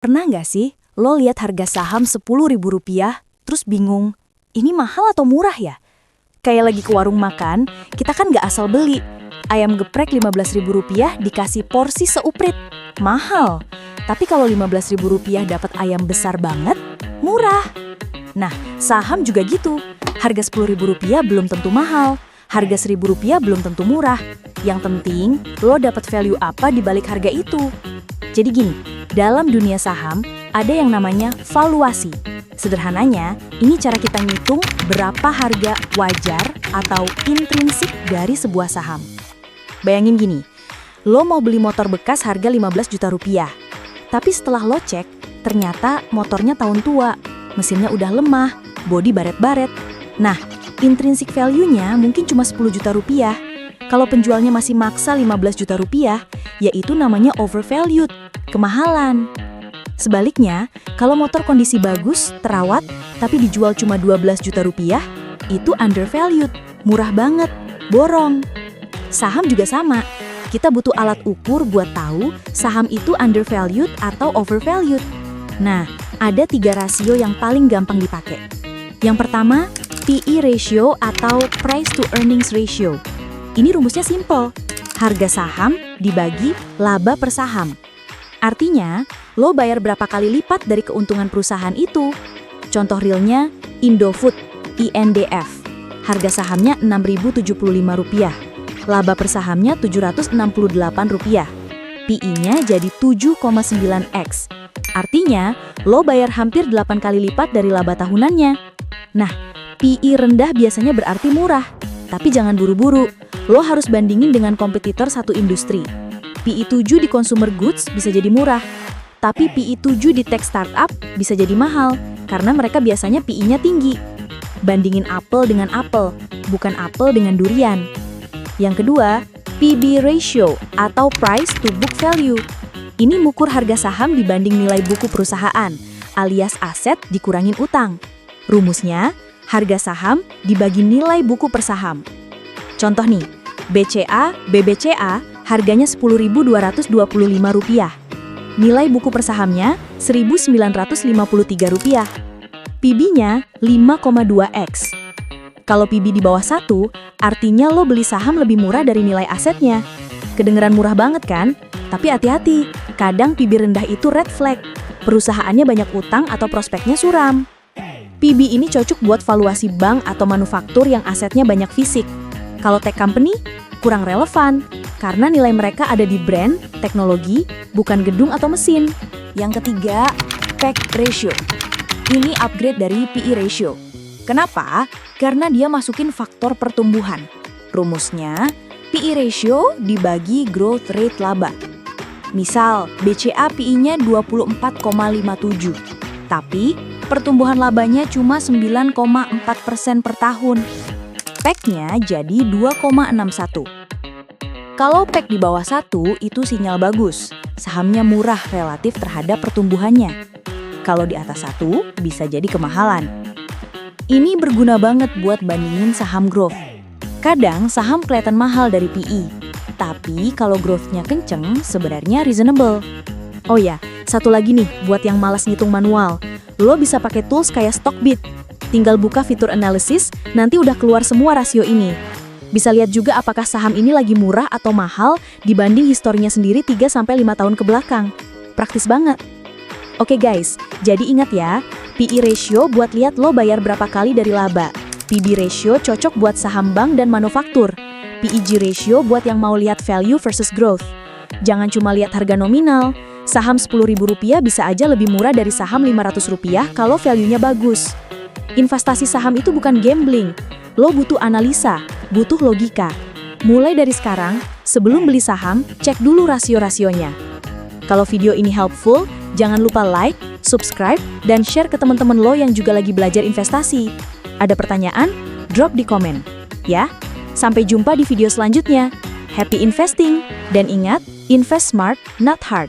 Pernah nggak sih lo lihat harga saham Rp10.000, terus bingung, ini mahal atau murah ya? Kayak lagi ke warung makan, kita kan nggak asal beli. Ayam geprek Rp15.000 dikasih porsi seuprit, mahal. Tapi kalau Rp15.000 dapat ayam besar banget, murah. Nah, saham juga gitu. Harga Rp10.000 belum tentu mahal, harga Rp1.000 belum tentu murah. Yang penting, lo dapat value apa di balik harga itu. Jadi gini, dalam dunia saham, ada yang namanya valuasi. Sederhananya, ini cara kita ngitung berapa harga wajar atau intrinsik dari sebuah saham. Bayangin gini, lo mau beli motor bekas harga Rp15 juta. Tapi setelah lo cek, ternyata motornya tahun tua, mesinnya udah lemah, bodi baret-baret. Nah, intrinsic value-nya mungkin cuma Rp10 juta. Kalau penjualnya masih maksa Rp15 juta, yaitu namanya overvalued, kemahalan. Sebaliknya, kalau motor kondisi bagus, terawat, tapi dijual cuma Rp12 juta, itu undervalued, murah banget, borong. Saham juga sama. Kita butuh alat ukur buat tahu saham itu undervalued atau overvalued. Nah, ada 3 rasio yang paling gampang dipakai. Yang pertama, PE ratio atau price to earnings ratio. Ini rumusnya simple. Harga saham dibagi laba per saham. Artinya, lo bayar berapa kali lipat dari keuntungan perusahaan itu. Contoh realnya, Indofood, INDF. Harga sahamnya Rp6.075. Laba per sahamnya Rp768. PE-nya jadi 7,9x. Artinya, lo bayar hampir 8 kali lipat dari laba tahunannya. Nah, PE rendah biasanya berarti murah. Tapi jangan buru-buru. Lo harus bandingin dengan kompetitor satu industri. PE 7 di consumer goods bisa jadi murah. Tapi PE 7 di tech startup bisa jadi mahal, karena mereka biasanya PE-nya tinggi. Bandingin apel dengan apel, bukan apel dengan durian. Yang kedua, PB ratio atau price to book value. Ini ngukur harga saham dibanding nilai buku perusahaan, alias aset dikurangin utang. Rumusnya, harga saham dibagi nilai buku per saham. Contoh nih, BCA, BBCA harganya Rp10.225. Nilai buku per sahamnya Rp1.953. PB-nya 5,2x. Kalau PB di bawah 1, artinya lo beli saham lebih murah dari nilai asetnya. Kedengeran murah banget kan? Tapi hati-hati, kadang PB rendah itu red flag. Perusahaannya banyak utang atau prospeknya suram. PB ini cocok buat valuasi bank atau manufaktur yang asetnya banyak fisik. Kalau tech company, kurang relevan, karena nilai mereka ada di brand, teknologi, bukan gedung atau mesin. Yang ketiga, PEG ratio. Ini upgrade dari PE ratio. Kenapa? Karena dia masukin faktor pertumbuhan. Rumusnya, PE ratio dibagi growth rate laba. Misal, BCA PE-nya 24,57, tapi pertumbuhan labanya cuma 9,4% per tahun. PEG-nya jadi 2,61. Kalau PEG di bawah 1 itu sinyal bagus, sahamnya murah relatif terhadap pertumbuhannya. Kalau di atas 1 bisa jadi kemahalan. Ini berguna banget buat bandingin saham growth. Kadang saham kelihatan mahal dari PE, tapi kalau growth-nya kenceng sebenarnya reasonable. Oh ya, satu lagi nih buat yang malas ngitung manual, lo bisa pakai tools kayak Stockbit. Tinggal buka fitur analysis, nanti udah keluar semua rasio ini. Bisa lihat juga apakah saham ini lagi murah atau mahal dibanding historinya sendiri 3-5 tahun ke belakang. Praktis banget. Oke guys, jadi ingat ya, PE ratio buat lihat lo bayar berapa kali dari laba. PB ratio cocok buat saham bank dan manufaktur. PEG ratio buat yang mau lihat value versus growth. Jangan cuma lihat harga nominal. Saham Rp10.000 bisa aja lebih murah dari saham Rp500 kalau value-nya bagus. Investasi saham itu bukan gambling. Lo butuh analisa, butuh logika. Mulai dari sekarang, sebelum beli saham, cek dulu rasio-rasionya. Kalau video ini helpful, jangan lupa like, subscribe, dan share ke teman-teman lo yang juga lagi belajar investasi. Ada pertanyaan? Drop di komen. Ya, sampai jumpa di video selanjutnya. Happy investing! Dan ingat, invest smart, not hard.